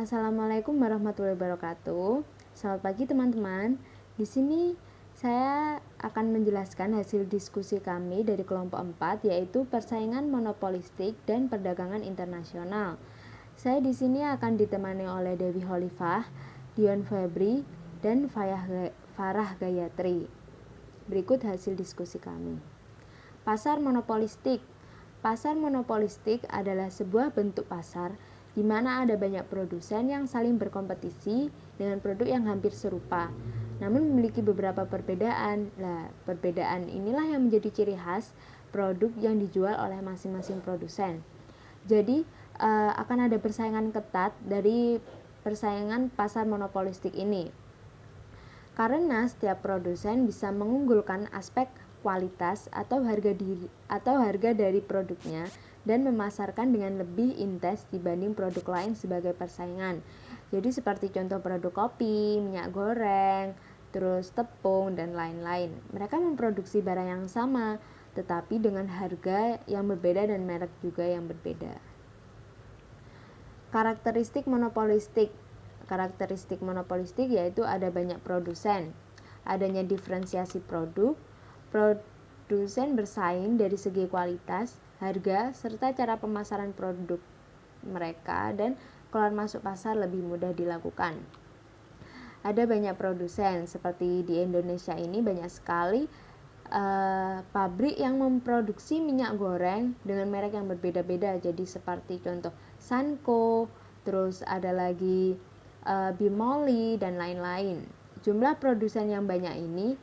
Assalamualaikum warahmatullahi wabarakatuh. Selamat pagi teman-teman. Di sini saya akan menjelaskan hasil diskusi kami dari kelompok 4, yaitu persaingan monopolistik dan perdagangan internasional. Saya di sini akan ditemani oleh Dewi Holifah, Dion Febri, dan Farah Gayatri. Berikut hasil diskusi kami. Pasar monopolistik. Pasar monopolistik adalah sebuah bentuk pasar di mana ada banyak produsen yang saling berkompetisi dengan produk yang hampir serupa, namun memiliki beberapa perbedaan. Perbedaan inilah yang menjadi ciri khas produk yang dijual oleh masing-masing produsen. Jadi, akan ada persaingan ketat dari persaingan pasar monopolistik ini. Karena setiap produsen bisa mengunggulkan aspek kualitas atau harga dari produknya dan memasarkan dengan lebih intens dibanding produk lain sebagai persaingan. Jadi seperti contoh produk kopi, minyak goreng, terus tepung dan lain-lain. Mereka memproduksi barang yang sama tetapi dengan harga yang berbeda dan merek juga yang berbeda. Karakteristik monopolistik yaitu ada banyak produsen, adanya diferensiasi produk, produsen bersaing dari segi kualitas, harga, serta cara pemasaran produk mereka, dan keluar masuk pasar lebih mudah dilakukan. Ada banyak produsen, seperti di Indonesia ini banyak sekali pabrik yang memproduksi minyak goreng dengan merek yang berbeda-beda. Jadi seperti contoh Sanko, terus ada lagi Bimoli dan lain-lain. Jumlah produsen yang banyak ini,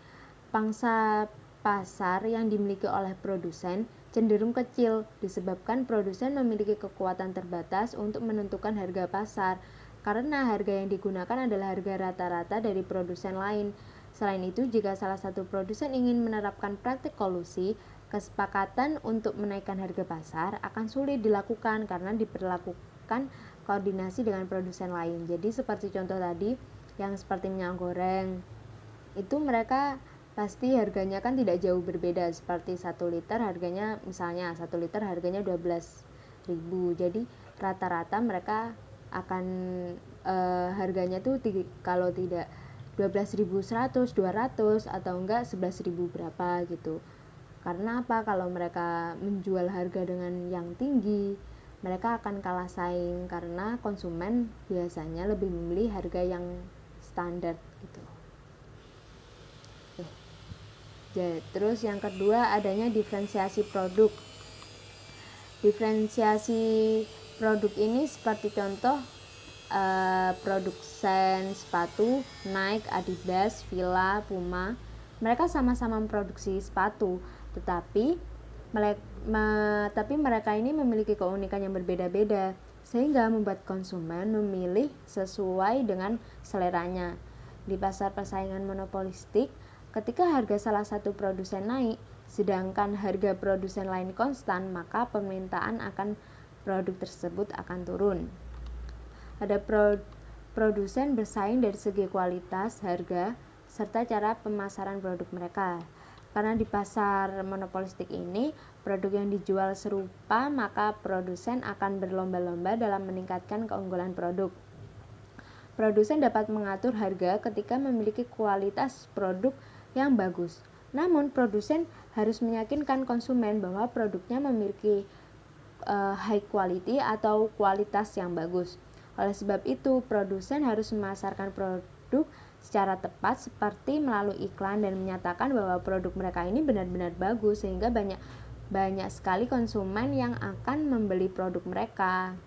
pangsa pasar yang dimiliki oleh produsen cenderung kecil disebabkan produsen memiliki kekuatan terbatas untuk menentukan harga pasar, karena harga yang digunakan adalah harga rata-rata dari produsen lain. Selain itu, jika salah satu produsen ingin menerapkan praktik kolusi, kesepakatan untuk menaikkan harga pasar akan sulit dilakukan karena diperlakukan koordinasi dengan produsen lain. Jadi seperti contoh tadi yang seperti minyak goreng, itu mereka pasti harganya kan tidak jauh berbeda, seperti 1 liter harganya, misalnya 1 liter harganya 12.000. Jadi rata-rata mereka akan harganya tuh kalau tidak 12.100, 200 atau enggak 11.000 berapa gitu. Karena apa? Kalau mereka menjual harga dengan yang tinggi, mereka akan kalah saing karena konsumen biasanya lebih memilih harga yang standar gitu. Terus yang kedua, adanya diferensiasi produk. Diferensiasi produk ini seperti contoh produsen sepatu Nike, Adidas, Fila, Puma. Mereka sama-sama memproduksi sepatu, tetapi mereka ini memiliki keunikan yang berbeda-beda, sehingga membuat konsumen memilih sesuai dengan seleranya. Di pasar persaingan monopolistik, ketika harga salah satu produsen naik, sedangkan harga produsen lain konstan, maka permintaan akan produk tersebut akan turun. Ada produsen bersaing dari segi kualitas, harga, serta cara pemasaran produk mereka. Karena di pasar monopolistik ini, produk yang dijual serupa, maka produsen akan berlomba-lomba dalam meningkatkan keunggulan produk. Produsen dapat mengatur harga ketika memiliki kualitas produk yang bagus. Namun, produsen harus meyakinkan konsumen bahwa produknya memiliki high quality atau kualitas yang bagus. Oleh sebab itu, produsen harus memasarkan produk secara tepat seperti melalui iklan dan menyatakan bahwa produk mereka ini benar-benar bagus, sehingga banyak sekali konsumen yang akan membeli produk mereka.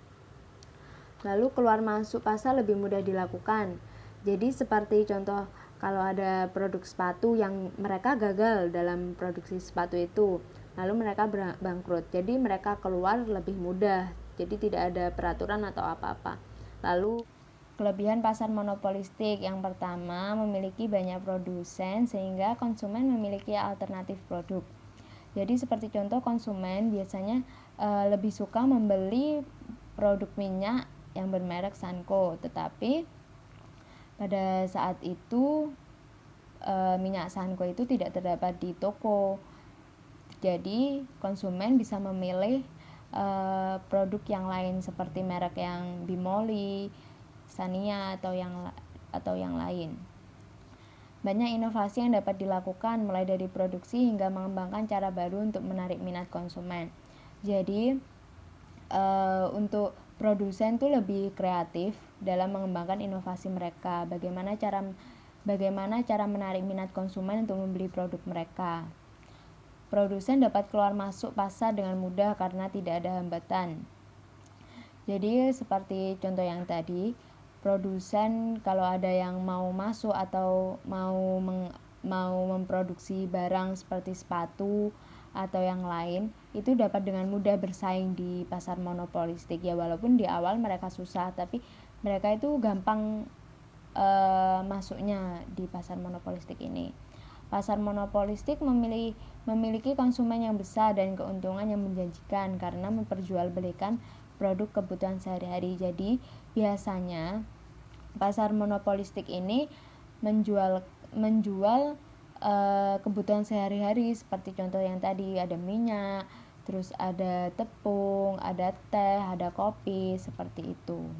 Lalu keluar masuk pasar lebih mudah dilakukan. Jadi seperti contoh, kalau ada produk sepatu yang mereka gagal dalam produksi sepatu itu, lalu mereka bangkrut, jadi mereka keluar lebih mudah, jadi tidak ada peraturan atau apa-apa. Lalu kelebihan pasar monopolistik, yang pertama, memiliki banyak produsen sehingga konsumen memiliki alternatif produk. Jadi seperti contoh, konsumen biasanya lebih suka membeli produk minyak yang bermerek Sanko, tetapi pada saat itu minyak Sanko itu tidak terdapat di toko. Jadi konsumen bisa memilih produk yang lain seperti merek yang Bimoli, Tanzania atau yang lain. Banyak inovasi yang dapat dilakukan mulai dari produksi hingga mengembangkan cara baru untuk menarik minat konsumen. Jadi untuk produsen tuh lebih kreatif dalam mengembangkan inovasi mereka. Bagaimana cara menarik minat konsumen untuk membeli produk mereka. Produsen dapat keluar masuk pasar dengan mudah karena tidak ada hambatan. Jadi seperti contoh yang tadi, produsen kalau ada yang mau masuk atau mau memproduksi barang seperti sepatu atau yang lain, itu dapat dengan mudah bersaing di pasar monopolistik ya, walaupun di awal mereka susah, tapi mereka itu gampang masuknya di pasar monopolistik ini. Pasar monopolistik memiliki konsumen yang besar dan keuntungan yang menjanjikan karena memperjualbelikan produk kebutuhan sehari-hari. Jadi biasanya pasar monopolistik ini menjual kebutuhan sehari-hari seperti contoh yang tadi, ada minyak, terus ada tepung, ada teh, ada kopi, seperti itu.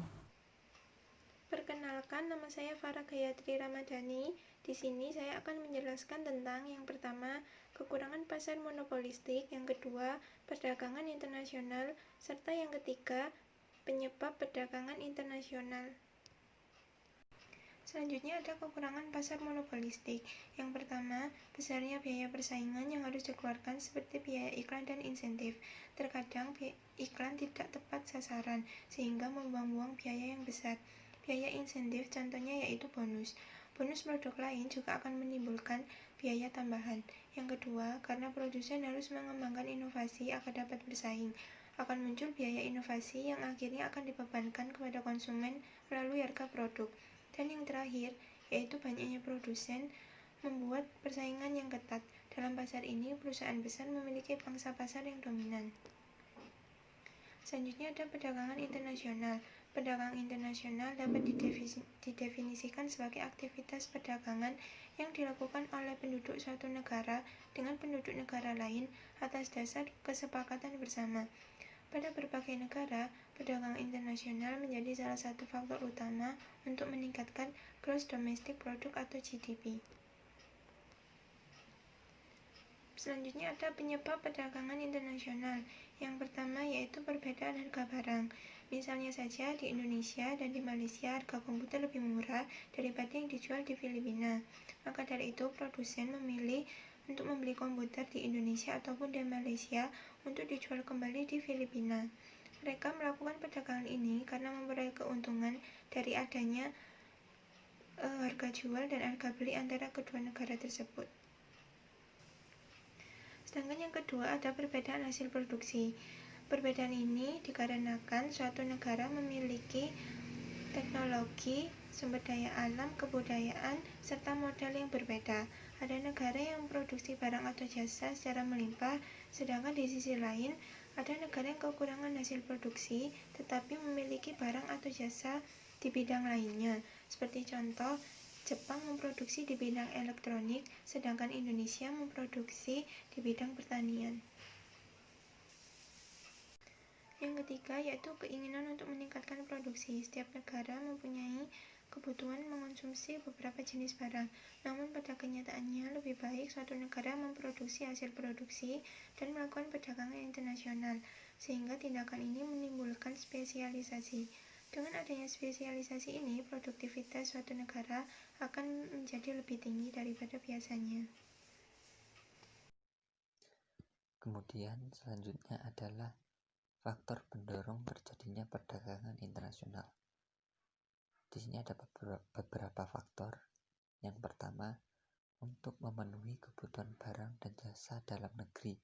Perkenalkan, nama saya Farah Gayatri Ramadhani. Di sini saya akan menjelaskan tentang yang pertama, kekurangan pasar monopolistik, yang kedua, perdagangan internasional, serta yang ketiga, penyebab perdagangan internasional. Selanjutnya ada kekurangan pasar monopolistik. Yang pertama, besarnya biaya persaingan yang harus dikeluarkan seperti biaya iklan dan insentif. Terkadang iklan tidak tepat sasaran sehingga membuang-buang biaya yang besar. Biaya insentif contohnya yaitu bonus. Bonus produk lain juga akan menimbulkan biaya tambahan. Yang kedua, karena produsen harus mengembangkan inovasi agar dapat bersaing, akan muncul biaya inovasi yang akhirnya akan dibebankan kepada konsumen melalui harga produk. Dan yang terakhir, yaitu banyaknya produsen membuat persaingan yang ketat. Dalam pasar ini, perusahaan besar memiliki pangsa pasar yang dominan. Selanjutnya ada perdagangan internasional. Perdagangan internasional dapat didefinisikan sebagai aktivitas perdagangan yang dilakukan oleh penduduk suatu negara dengan penduduk negara lain atas dasar kesepakatan bersama. Pada berbagai negara, perdagangan internasional menjadi salah satu faktor utama untuk meningkatkan gross domestic product atau GDP. Selanjutnya ada penyebab perdagangan internasional. Yang pertama yaitu perbedaan harga barang. Misalnya saja di Indonesia dan di Malaysia harga komputer lebih murah daripada yang dijual di Filipina. Maka dari itu produsen memilih untuk membeli komputer di Indonesia ataupun di Malaysia untuk dijual kembali di Filipina. Mereka melakukan perdagangan ini karena memperoleh keuntungan dari adanya harga jual dan harga beli antara kedua negara tersebut. Sedangkan yang kedua ada perbedaan hasil produksi. Perbedaan ini dikarenakan suatu negara memiliki teknologi, sumber daya alam, kebudayaan, serta modal yang berbeda. Ada negara yang memproduksi barang atau jasa secara melimpah, sedangkan di sisi lain ada negara yang kekurangan hasil produksi tetapi memiliki barang atau jasa di bidang lainnya. Seperti contoh, Jepang memproduksi di bidang elektronik, sedangkan Indonesia memproduksi di bidang pertanian. Yang ketiga yaitu keinginan untuk meningkatkan produksi. Setiap negara mempunyai kebutuhan mengonsumsi beberapa jenis barang. Namun pada kenyataannya lebih baik suatu negara memproduksi hasil produksi dan melakukan perdagangan internasional, sehingga tindakan ini menimbulkan spesialisasi. Dengan adanya spesialisasi ini, produktivitas suatu negara akan menjadi lebih tinggi daripada biasanya. Kemudian selanjutnya adalah faktor pendorong terjadinya perdagangan internasional. Di sini ada beberapa faktor. Yang pertama, untuk memenuhi kebutuhan barang dan jasa dalam negeri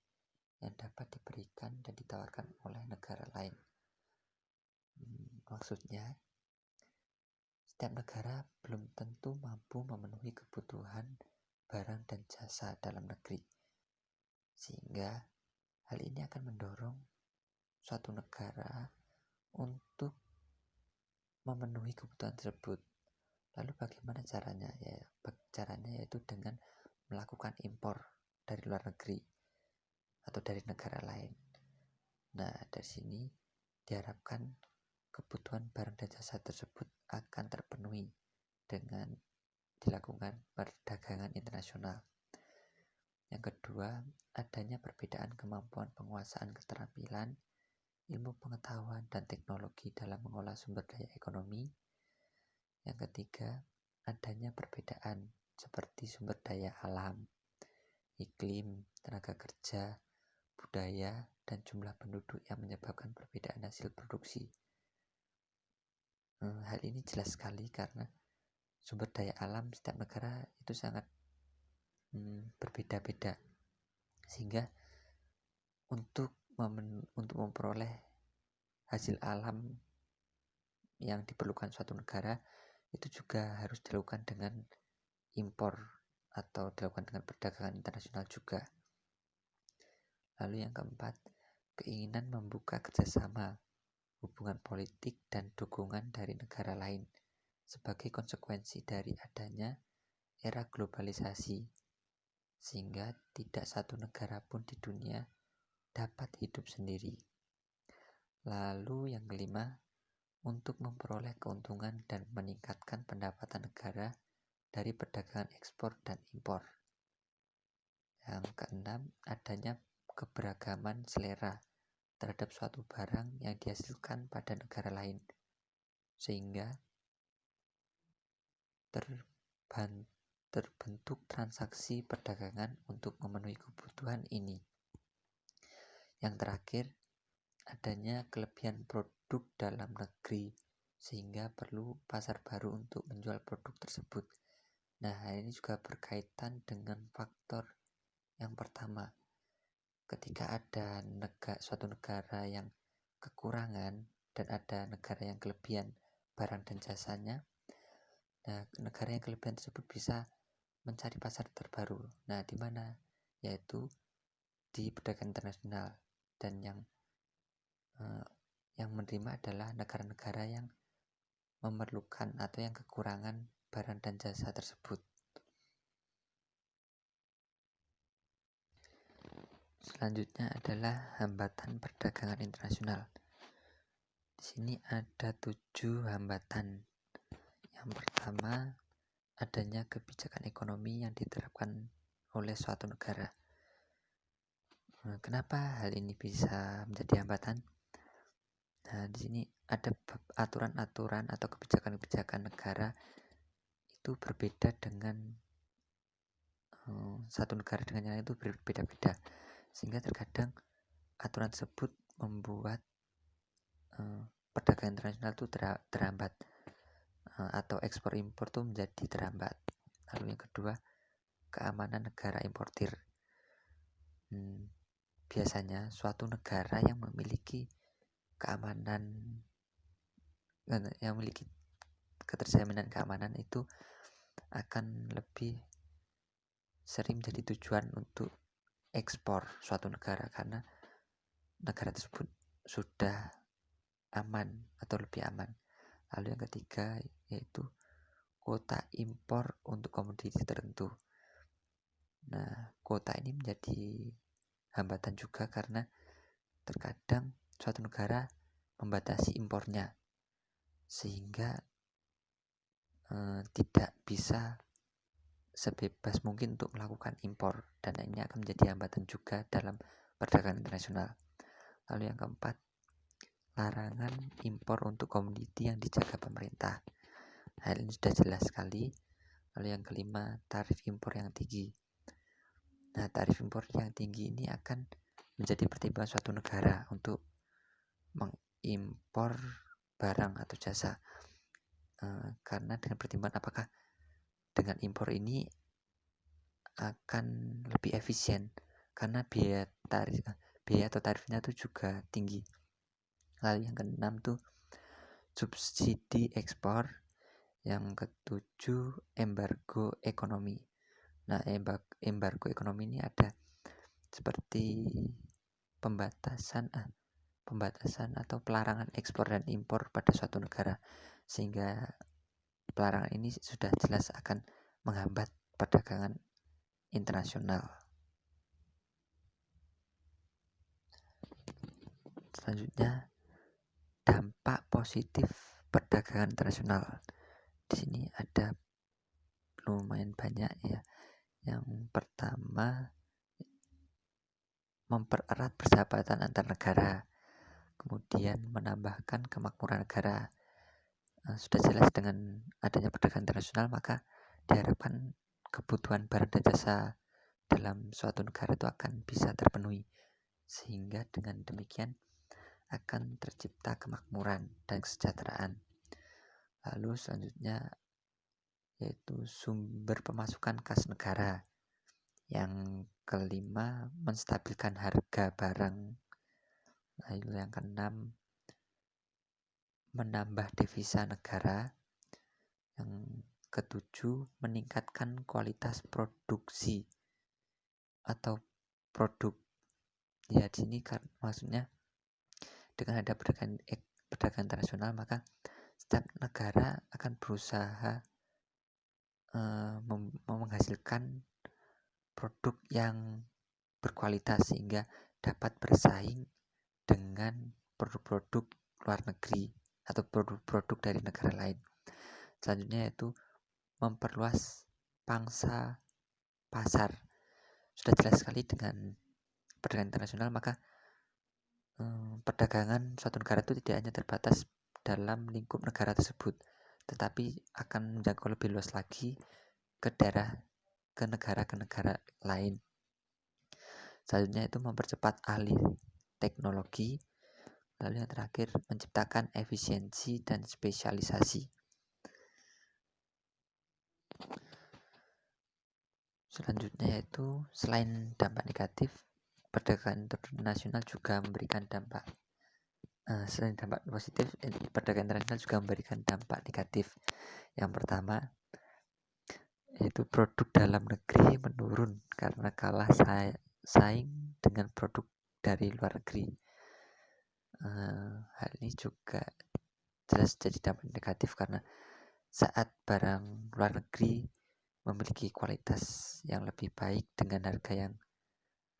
yang dapat diberikan dan ditawarkan oleh negara lain. Maksudnya, setiap negara belum tentu mampu memenuhi kebutuhan barang dan jasa dalam negeri, sehingga hal ini akan mendorong suatu negara untuk memenuhi kebutuhan tersebut. Lalu bagaimana caranya? Caranya yaitu dengan melakukan impor dari luar negeri atau dari negara lain. Nah, dari sini diharapkan kebutuhan barang dan jasa tersebut akan terpenuhi dengan dilakukan perdagangan internasional. Yang kedua, adanya perbedaan kemampuan penguasaan keterampilan, ilmu pengetahuan, dan teknologi dalam mengolah sumber daya ekonomi. Yang ketiga, adanya perbedaan seperti sumber daya alam, iklim, tenaga kerja, budaya, dan jumlah penduduk yang menyebabkan perbedaan hasil produksi. Hal ini jelas sekali karena sumber daya alam setiap negara itu sangat berbeda-beda, sehingga untuk memperoleh hasil alam yang diperlukan suatu negara itu juga harus dilakukan dengan impor atau dilakukan dengan perdagangan internasional juga. Lalu yang keempat, keinginan membuka kerjasama, hubungan politik, dan dukungan dari negara lain sebagai konsekuensi dari adanya era globalisasi, sehingga tidak satu negara pun di dunia dapat hidup sendiri. Lalu yang kelima, untuk memperoleh keuntungan dan meningkatkan pendapatan negara dari perdagangan ekspor dan impor. Yang keenam, adanya keberagaman selera terhadap suatu barang yang dihasilkan pada negara lain, sehingga terbentuk transaksi perdagangan untuk memenuhi kebutuhan ini. Yang terakhir, adanya kelebihan produk dalam negeri, sehingga perlu pasar baru untuk menjual produk tersebut. Nah, ini juga berkaitan dengan faktor yang pertama. Ketika ada suatu negara yang kekurangan dan ada negara yang kelebihan barang dan jasanya, nah, negara yang kelebihan tersebut bisa mencari pasar terbaru. Nah, di mana? Yaitu di perdagangan internasional, dan yang menerima adalah negara-negara yang memerlukan atau yang kekurangan barang dan jasa tersebut. Selanjutnya adalah hambatan perdagangan internasional. Di sini ada 7 hambatan. Yang pertama, adanya kebijakan ekonomi yang diterapkan oleh suatu negara. Kenapa hal ini bisa menjadi hambatan? Nah, di sini ada aturan-aturan atau kebijakan-kebijakan negara itu berbeda dengan satu negara dengan yang lain itu berbeda-beda, sehingga terkadang aturan tersebut membuat perdagangan internasional itu terhambat atau ekspor impor itu menjadi terhambat. Lalu yang kedua, keamanan negara importir. Biasanya suatu negara yang memiliki keamanan, yang memiliki keterjaminan keamanan itu akan lebih sering menjadi tujuan untuk ekspor suatu negara karena negara tersebut sudah aman atau lebih aman. Lalu yang ketiga yaitu kuota impor untuk komoditi tertentu. Nah, kuota ini menjadi hambatan juga karena terkadang suatu negara membatasi impornya, sehingga tidak bisa sebebas mungkin untuk melakukan impor, dan ini akan menjadi hambatan juga dalam perdagangan internasional. Lalu yang keempat, larangan impor untuk komoditi yang dijaga pemerintah. Hal ini sudah jelas sekali. Lalu yang kelima, tarif impor yang tinggi. Nah, tarif impor yang tinggi ini akan menjadi pertimbangan suatu negara untuk mengimpor barang atau jasa, karena dengan pertimbangan apakah dengan impor ini akan lebih efisien, karena biaya atau tarifnya itu juga tinggi. Lalu yang keenam tuh subsidi ekspor. Yang ketujuh, embargo ekonomi. Nah, embargo ekonomi ini ada seperti pembatasan atau pelarangan ekspor dan impor pada suatu negara, sehingga pelarangan ini sudah jelas akan menghambat perdagangan internasional. Selanjutnya, dampak positif perdagangan internasional. Di sini ada lumayan banyak ya. Yang pertama, mempererat persahabatan antar negara, kemudian menambahkan kemakmuran negara. Sudah jelas dengan adanya perdagangan internasional, maka diharapkan kebutuhan barang dan jasa dalam suatu negara itu akan bisa terpenuhi, sehingga dengan demikian akan tercipta kemakmuran dan kesejahteraan. Lalu selanjutnya yaitu sumber pemasukan kas negara. Yang kelima, menstabilkan harga barang. Lalu yang keenam, menambah devisa negara. Yang ketujuh, meningkatkan kualitas produksi atau produk. Ya, di sini maksudnya dengan ada perdagangan internasional, maka setiap negara akan berusaha menghasilkan produk yang berkualitas sehingga dapat bersaing dengan produk-produk luar negeri atau produk-produk dari negara lain. Selanjutnya yaitu memperluas pangsa pasar. Sudah jelas sekali dengan perdagangan internasional, maka perdagangan suatu negara itu tidak hanya terbatas dalam lingkup negara tersebut, tetapi akan menjangkau lebih luas lagi ke negara lain. Selanjutnya itu mempercepat alih teknologi. Lalu yang terakhir, menciptakan efisiensi dan spesialisasi. Selanjutnya yaitu selain dampak negatif, perdagangan internasional juga memberikan dampak selain dampak positif, perdagangan internasional juga memberikan dampak negatif. Yang pertama yaitu produk dalam negeri menurun karena kalah saing dengan produk dari luar negeri. Hal ini juga jelas jadi dampak negatif karena saat barang luar negeri memiliki kualitas yang lebih baik dengan harga yang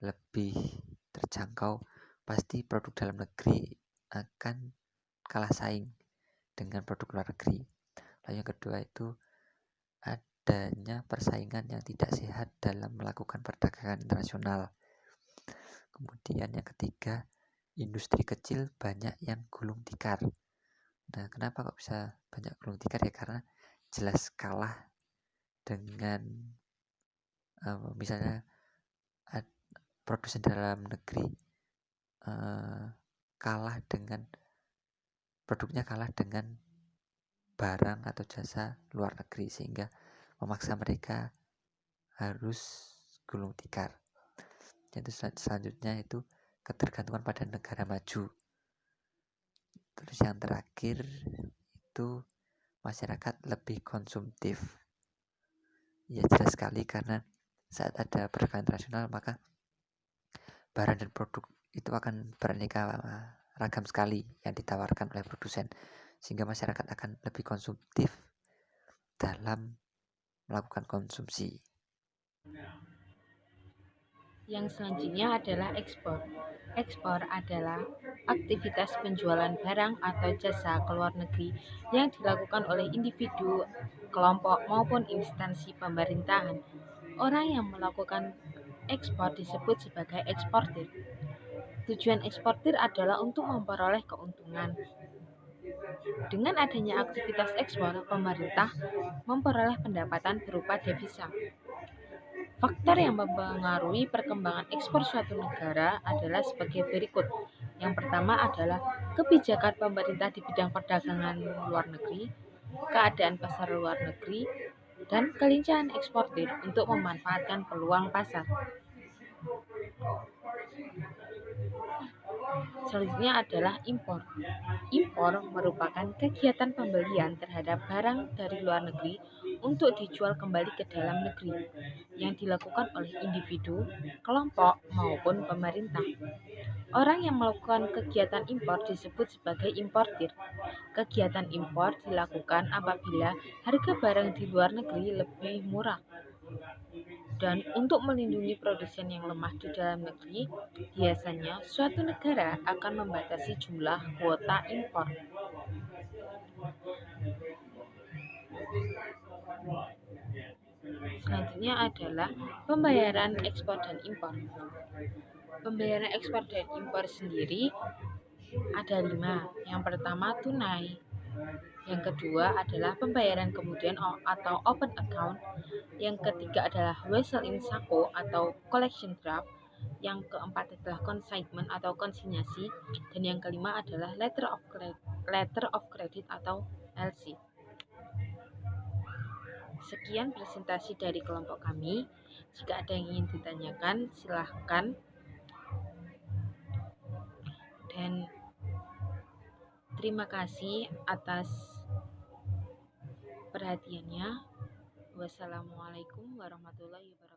lebih terjangkau, pasti produk dalam negeri akan kalah saing dengan produk luar negeri. Lalu yang kedua itu adanya persaingan yang tidak sehat dalam melakukan perdagangan internasional. Kemudian yang ketiga, industri kecil banyak yang gulung tikar. Nah, kenapa kok bisa banyak gulung tikar ya? Karena jelas kalah dengan misalnya produsen dalam negeri produknya kalah dengan barang atau jasa luar negeri, sehingga memaksa mereka harus gulung tikar. Itu selanjutnya itu ketergantungan pada negara maju. Terus yang terakhir itu masyarakat lebih konsumtif. Ya jelas sekali, karena saat ada perdagangan internasional maka barang dan produk itu akan beraneka ragam sekali yang ditawarkan oleh produsen, sehingga masyarakat akan lebih konsumtif dalam melakukan konsumsi. Yang selanjutnya adalah ekspor. Ekspor adalah aktivitas penjualan barang atau jasa ke luar negeri yang dilakukan oleh individu, kelompok, maupun instansi pemerintahan. Orang yang melakukan ekspor disebut sebagai eksportir. Tujuan eksportir adalah untuk memperoleh keuntungan. Dengan adanya aktivitas ekspor, pemerintah memperoleh pendapatan berupa devisa. Faktor yang mempengaruhi perkembangan ekspor suatu negara adalah sebagai berikut. Yang pertama adalah kebijakan pemerintah di bidang perdagangan luar negeri, keadaan pasar luar negeri, dan kelincahan eksportir untuk memanfaatkan peluang pasar. Selanjutnya adalah impor. Impor merupakan kegiatan pembelian terhadap barang dari luar negeri untuk dijual kembali ke dalam negeri yang dilakukan oleh individu, kelompok, maupun pemerintah. Orang yang melakukan kegiatan impor disebut sebagai importir. Kegiatan impor dilakukan apabila harga barang di luar negeri lebih murah. Dan untuk melindungi produsen yang lemah di dalam negeri, biasanya suatu negara akan membatasi jumlah kuota impor. Selanjutnya adalah pembayaran ekspor dan impor. Pembayaran ekspor dan impor sendiri ada 5. Yang pertama tunai. Yang kedua adalah pembayaran kemudian atau open account. Yang ketiga adalah wesel in sako atau collection draft. Yang keempat adalah consignment atau konsinyasi. Dan yang kelima adalah letter of credit atau LC. Sekian presentasi dari kelompok kami. Jika ada yang ingin ditanyakan, silahkan. Dan terima kasih atas perhatiannya. Wassalamualaikum warahmatullahi wabarakatuh.